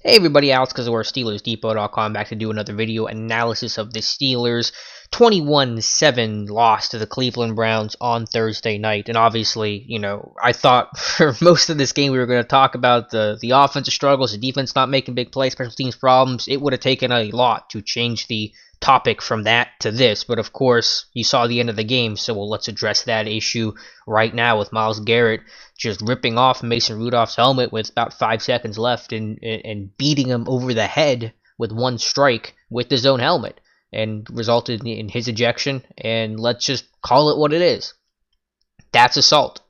Hey everybody, Alex Kozora, SteelersDepot.com, back to do another video analysis of the Steelers' 21-7 loss to the Cleveland Browns on Thursday night. And obviously, I thought for most of this game we were going to talk about the offensive struggles, the defense not making big plays, special teams problems. It would have taken a lot to change the topic from that to this, but of course you saw the end of the game, so let's address that issue right now with Myles Garrett just ripping off Mason Rudolph's helmet with about 5 seconds left and beating him over the head with one strike with his own helmet, and resulted in his ejection. And let's just call it what it is. That's assault.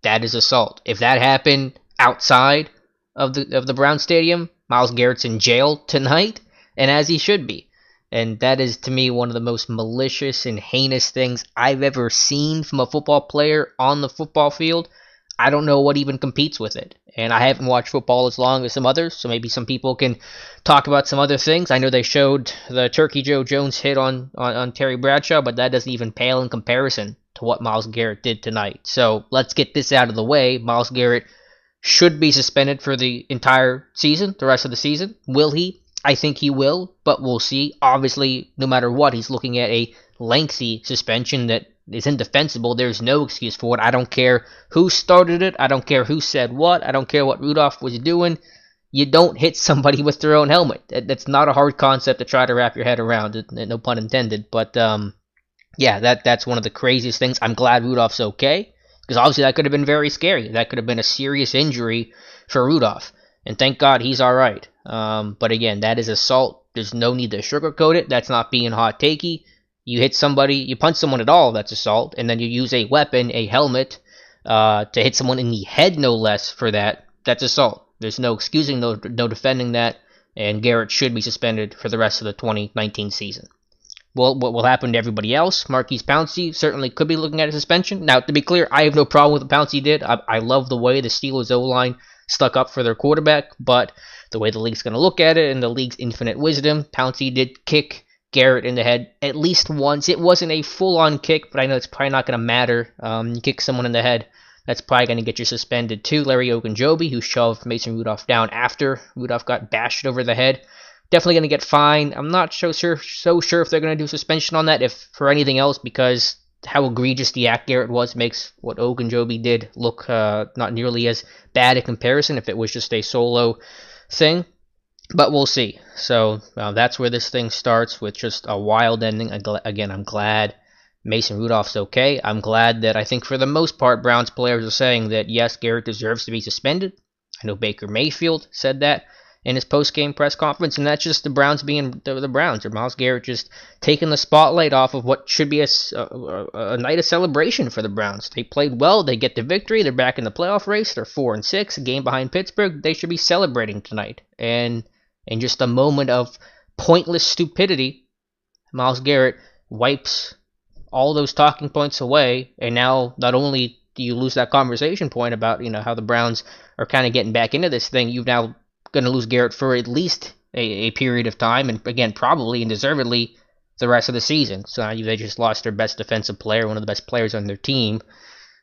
That is assault. If that happened outside of the Brown Stadium, Myles Garrett's in jail tonight, and as he should be. And that is, to me, one of the most malicious and heinous things I've ever seen from a football player on the football field. I don't know what even competes with it. And I haven't watched football as long as some others, so maybe some people can talk about some other things. I know they showed the Turkey Joe Jones hit on Terry Bradshaw, but that doesn't even pale in comparison to what Myles Garrett did tonight. So let's get this out of the way. Myles Garrett should be suspended for the entire season, the rest of the season. Will he? I think he will, but we'll see. Obviously, no matter what, he's looking at a lengthy suspension that is indefensible. There's no excuse for it. I don't care who started it. I don't care who said what. I don't care what Rudolph was doing. You don't hit somebody with their own helmet. That's not a hard concept to try to wrap your head around. No pun intended. But yeah, that's one of the craziest things. I'm glad Rudolph's okay, because obviously that could have been very scary. That could have been a serious injury for Rudolph. And thank God he's all right. But again, that is assault. There's no need to sugarcoat it. That's not being hot takey. You hit somebody, you punch someone at all, that's assault. And then you use a weapon, a helmet, to hit someone in the head, no less, for that. That's assault. There's no excusing, no defending that. And Garrett should be suspended for the rest of the 2019 season. Well, what will happen to everybody else? Maurkice Pouncey certainly could be looking at a suspension. Now, to be clear, I have no problem with what Pouncey did. I love the way the Steelers O-line stuck up for their quarterback, but the way the league's going to look at it and the league's infinite wisdom, Pouncey did kick Garrett in the head at least once. It wasn't a full-on kick, but I know it's probably not going to matter. You kick someone in the head, that's probably going to get you suspended too. Larry Ogunjobi, who shoved Mason Rudolph down after Rudolph got bashed over the head, definitely going to get fined. I'm not so sure if they're going to do suspension on that, if for anything else, because how egregious the act Garrett was makes what Ogunjobi did look not nearly as bad in comparison if it was just a solo thing. But we'll see. So that's where this thing starts, with just a wild ending. Again, I'm glad Mason Rudolph's okay. I'm glad that I think for the most part Browns players are saying that yes, Garrett deserves to be suspended. I know Baker Mayfield said that in his post-game press conference, and that's just the Browns being the Browns, or Myles Garrett just taking the spotlight off of what should be a night of celebration for the Browns. They played well, they get the victory, they're back in the playoff race, they're 4-6, a game behind Pittsburgh. They should be celebrating tonight. And in just a moment of pointless stupidity, Myles Garrett wipes all those talking points away, and now not only do you lose that conversation point about how the Browns are kind of getting back into this thing, you've now going to lose Garrett for at least a period of time, and again, probably and deservedly the rest of the season. So they just lost their best defensive player, one of the best players on their team,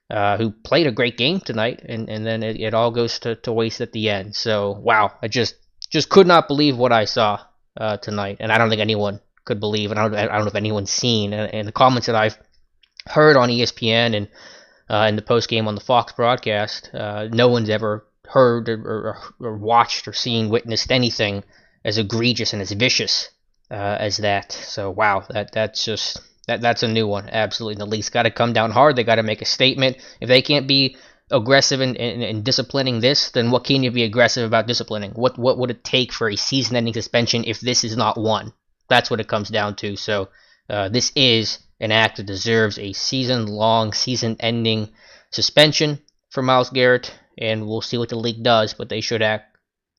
who played a great game tonight, and then it all goes to waste at the end. So, wow, I just could not believe what I saw tonight, and I don't think anyone could believe, and I don't know if anyone's seen, and the comments that I've heard on ESPN and in the post-game on the Fox broadcast, no one's ever heard or watched or seen, witnessed anything as egregious and as vicious as that. So wow, that's a new one. Absolutely, the league's got to come down hard. They got to make a statement. If they can't be aggressive in disciplining this, then what can you be aggressive about disciplining? What would it take for a season-ending suspension if this is not one? That's what it comes down to. So this is an act that deserves a season-long, season-ending suspension for Myles Garrett. And we'll see what the league does, but they should act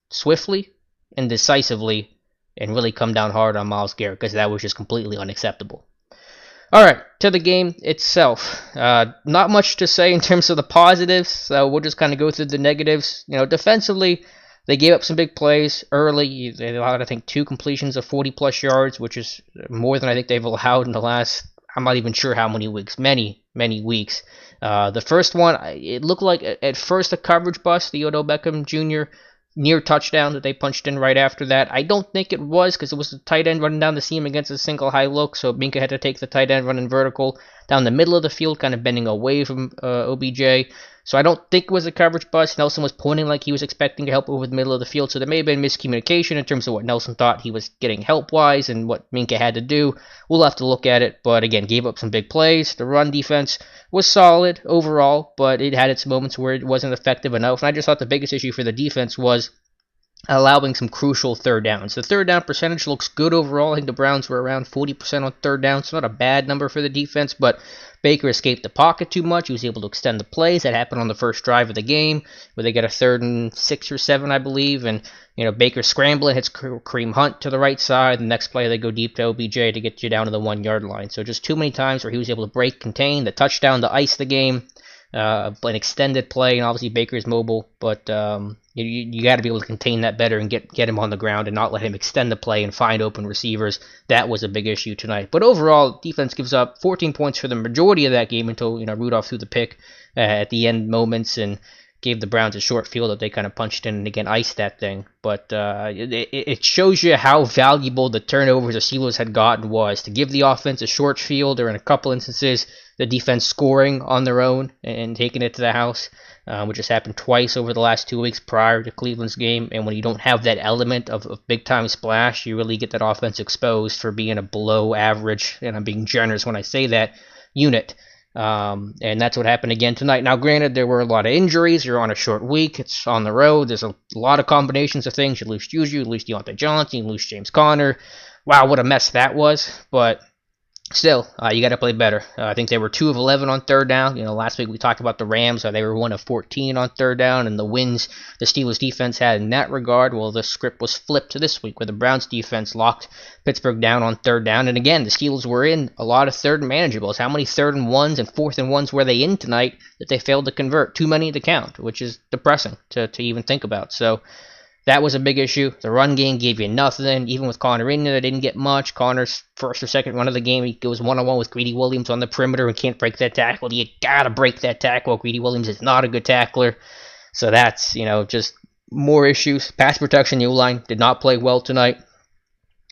swiftly and decisively and really come down hard on Myles Garrett, because that was just completely unacceptable. All right, to the game itself. Not much to say in terms of the positives, so we'll just kind of go through the negatives. Defensively, they gave up some big plays early. They allowed, I think, 2 completions of 40-plus yards, which is more than I think they've allowed in the last, I'm not even sure how many weeks, many weeks. The first one, it looked like at first a coverage bust. The Odell Beckham Jr. near touchdown that they punched in right after that. I don't think it was, because it was the tight end running down the seam against a single high look, so Minka had to take the tight end running vertical down the middle of the field, kind of bending away from OBJ. So I don't think it was a coverage bust. Nelson was pointing like he was expecting help over the middle of the field, so there may have been miscommunication in terms of what Nelson thought he was getting help-wise and what Minka had to do. We'll have to look at it, but again, gave up some big plays. The run defense was solid overall, but it had its moments where it wasn't effective enough, and I just thought the biggest issue for the defense was allowing some crucial third downs. The third down percentage looks good overall. I think the Browns were around 40% on third down, so not a bad number for the defense, but Baker escaped the pocket too much. He was able to extend the plays. That happened on the first drive of the game, where they got a 3rd and 6 or 7, I believe, and Baker scrambling, hits Kareem Hunt to the right side. The next play, they go deep to OBJ to get you down to the 1-yard line. So just too many times where he was able to break, contain, the touchdown to ice the game, an extended play, and obviously Baker's mobile, but you got to be able to contain that better and get him on the ground and not let him extend the play and find open receivers. That was a big issue tonight. But overall, defense gives up 14 points for the majority of that game until Rudolph threw the pick at the end moments and gave the Browns a short field that they kind of punched in and again iced that thing. But it shows you how valuable the turnovers the Steelers had gotten was to give the offense a short field, or in a couple instances the defense scoring on their own and taking it to the house, which has happened twice over the last 2 weeks prior to Cleveland's game. And when you don't have that element of big-time splash, you really get that offense exposed for being a below average, and I'm being generous when I say that, unit. And that's what happened again tonight. Now, granted, there were a lot of injuries. You're on a short week. It's on the road. There's a lot of combinations of things. You lose Juju, you lose Deontay Johnson, you lose James Conner. Wow, what a mess that was. But still, you got to play better. I think they were 2 of 11 on third down. Last week we talked about the Rams. They were 1 of 14 on third down, and the wins the Steelers defense had in that regard. Well, the script was flipped to this week, where the Browns defense locked Pittsburgh down on third down. And again, the Steelers were in a lot of third and manageables. How many 3rd and 1s and 4th and 1s were they in tonight that they failed to convert? Too many to count, which is depressing to even think about. So that was a big issue. The run game gave you nothing. Even with Conner in there, they didn't get much. Conner's first or second run of the game, he goes one-on-one with Greedy Williams on the perimeter and can't break that tackle. You gotta break that tackle. Greedy Williams is not a good tackler. So that's, just more issues. Pass protection, the O-line did not play well tonight.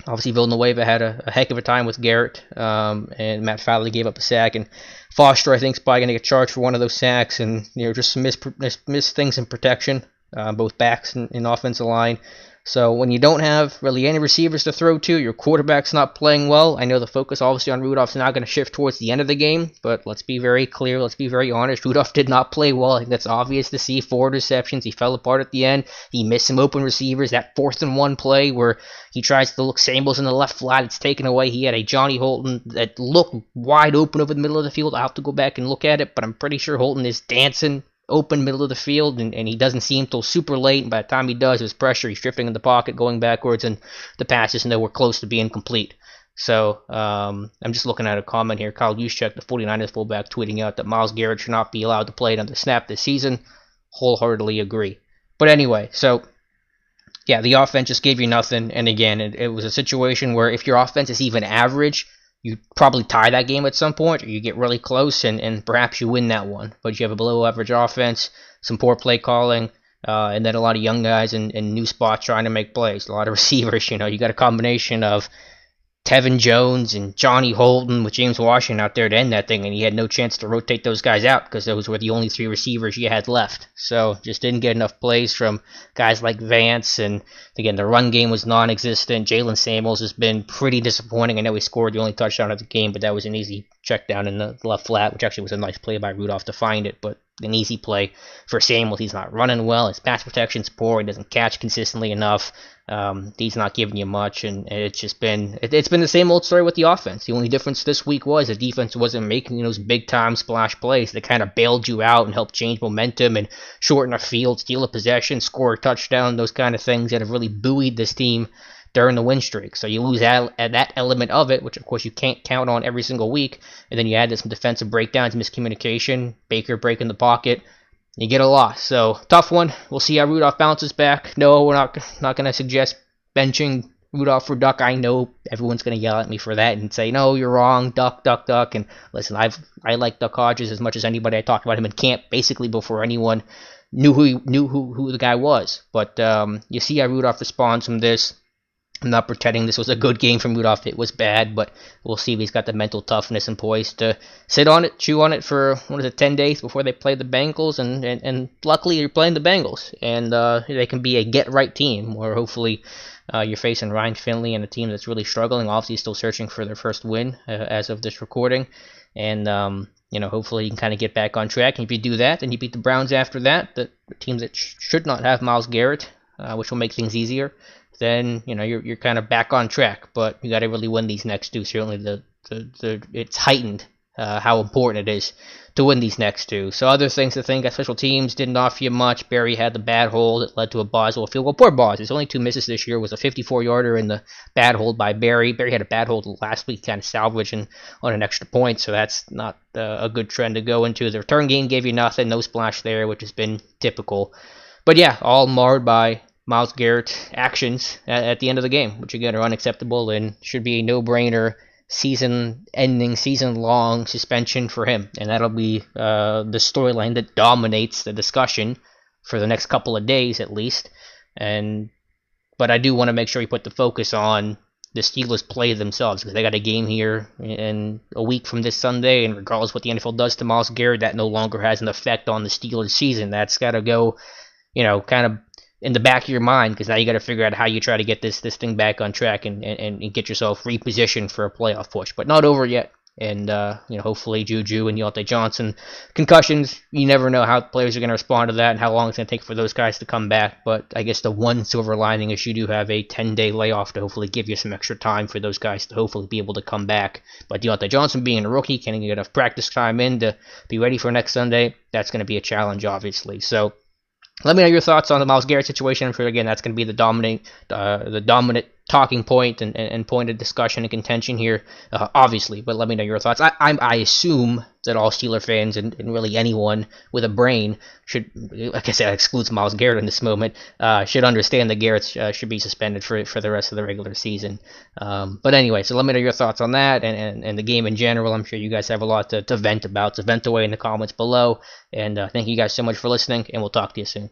Obviously, Villanueva had a heck of a time with Garrett, and Matt Fowler gave up a sack. And Foster, I think, is probably going to get charged for one of those sacks, and just some miss things in protection. Both backs and offensive line. So when you don't have really any receivers to throw to, your quarterback's not playing well. I know the focus obviously on Rudolph's now going to shift towards the end of the game, but let's be very clear, let's be very honest. Rudolph did not play well. I think that's obvious to see. 4 interceptions. He fell apart at the end. He missed some open receivers. That 4th and 1 play where he tries to look Samuels in the left flat, it's taken away. He had a Johnny Holton that looked wide open over the middle of the field. I'll have to go back and look at it, but I'm pretty sure Holton is dancing open middle of the field, and he doesn't see him until super late, and by the time he does, there's pressure, he's drifting in the pocket, going backwards, and the pass is nowhere close to being complete. So, I'm just looking at a comment here. Kyle Juszczyk, the 49ers fullback, tweeting out that Myles Garrett should not be allowed to play another snap this season. Wholeheartedly agree. But anyway, so, yeah, the offense just gave you nothing, and again, it was a situation where if your offense is even average, you probably tie that game at some point, or you get really close, and perhaps you win that one. But you have a below-average offense, some poor play calling, and then a lot of young guys in new spots trying to make plays. A lot of receivers, you got a combination of Tevin Jones and Johnny Holton with James Washington out there to end that thing, and he had no chance to rotate those guys out because those were the only 3 receivers you had left. So just didn't get enough plays from guys like Vance, and again, the run game was non-existent. Jalen Samuels has been pretty disappointing. I know he scored the only touchdown of the game, but that was an easy check down in the left flat, which actually was a nice play by Rudolph to find it, but an easy play for Samuels. He's not running well. His pass protection's poor. He doesn't catch consistently enough. He's not giving you much, and it's just been the same old story with the offense. The only difference this week was the defense wasn't making those big time splash plays that kind of bailed you out and helped change momentum and shorten a field, steal a possession, score a touchdown, those kind of things that have really buoyed this team during the win streak. So you lose that element of it, which of course you can't count on every single week, and then you add some defensive breakdowns, miscommunication, Baker breaking the pocket, you get a loss. So tough one. We'll see how Rudolph bounces back. No, we're not going to suggest benching Rudolph for Duck. I know everyone's going to yell at me for that and say, no, you're wrong, Duck. And listen, I like Duck Hodges as much as anybody. I talked about him in camp basically before anyone knew who the guy was. But you see how Rudolph responds from this. I'm not pretending this was a good game from Rudolph. It was bad, but we'll see if he's got the mental toughness and poise to sit on it, chew on it for 10 days before they play the Bengals. And luckily, you're playing the Bengals, and they can be a get right team. Or hopefully, you're facing Ryan Finley and a team that's really struggling. Obviously, still searching for their first win as of this recording, and hopefully you can kind of get back on track. And if you do that, then you beat the Browns after that, the team that should not have Myles Garrett, which will make things easier. Then you're kind of back on track. But you got to really win these next two. Certainly, it's heightened how important it is to win these next two. So other things to think: special teams didn't offer you much. Barry had the bad hold that led to a Boswell field goal. Poor Bos. His only 2 misses this year was a 54-yarder and the bad hold by Barry. Barry had a bad hold last week, kind of salvaging on an extra point. So that's not a good trend to go into. The return game gave you nothing. No splash there, which has been typical. But yeah, all marred by Myles Garrett actions at the end of the game, which again are unacceptable and should be a no-brainer season-ending, season-long suspension for him. And that'll be the storyline that dominates the discussion for the next couple of days at least. But I do want to make sure we put the focus on the Steelers play themselves, because they got a game here in a week from this Sunday, and regardless of what the NFL does to Myles Garrett, that no longer has an effect on the Steelers season. That's got to go, kind of in the back of your mind, because now you got to figure out how you try to get this thing back on track and get yourself repositioned for a playoff push. But not over yet. And hopefully Juju and Deontay Johnson concussions, you never know how players are going to respond to that and how long it's going to take for those guys to come back. But I guess the one silver lining is you do have a 10-day layoff to hopefully give you some extra time for those guys to hopefully be able to come back. But Deontay Johnson being a rookie, can't get enough practice time in to be ready for next Sunday, that's going to be a challenge, obviously. So let me know your thoughts on the Myles Garrett situation. I'm sure, again, that's going to be the dominant talking point and point of discussion and contention here, obviously. But let me know your thoughts. I assume that all Steeler fans and really anyone with a brain should, like I said, excludes Myles Garrett in this moment, should understand that Garrett should be suspended for the rest of the regular season. But anyway, so let me know your thoughts on that and the game in general. I'm sure you guys have a lot to vent about, so vent away in the comments below. And thank you guys so much for listening, and we'll talk to you soon.